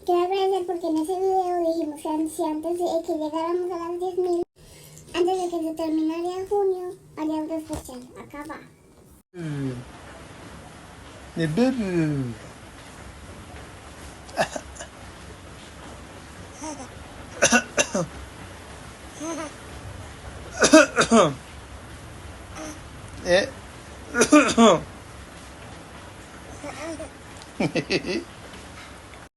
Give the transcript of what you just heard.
Quiero agradecer porque en ese video dijimos que si antes de que llegáramos a las 10.000, antes de que se terminara junio, haría algo especial. Acá va. De bebé. Eh.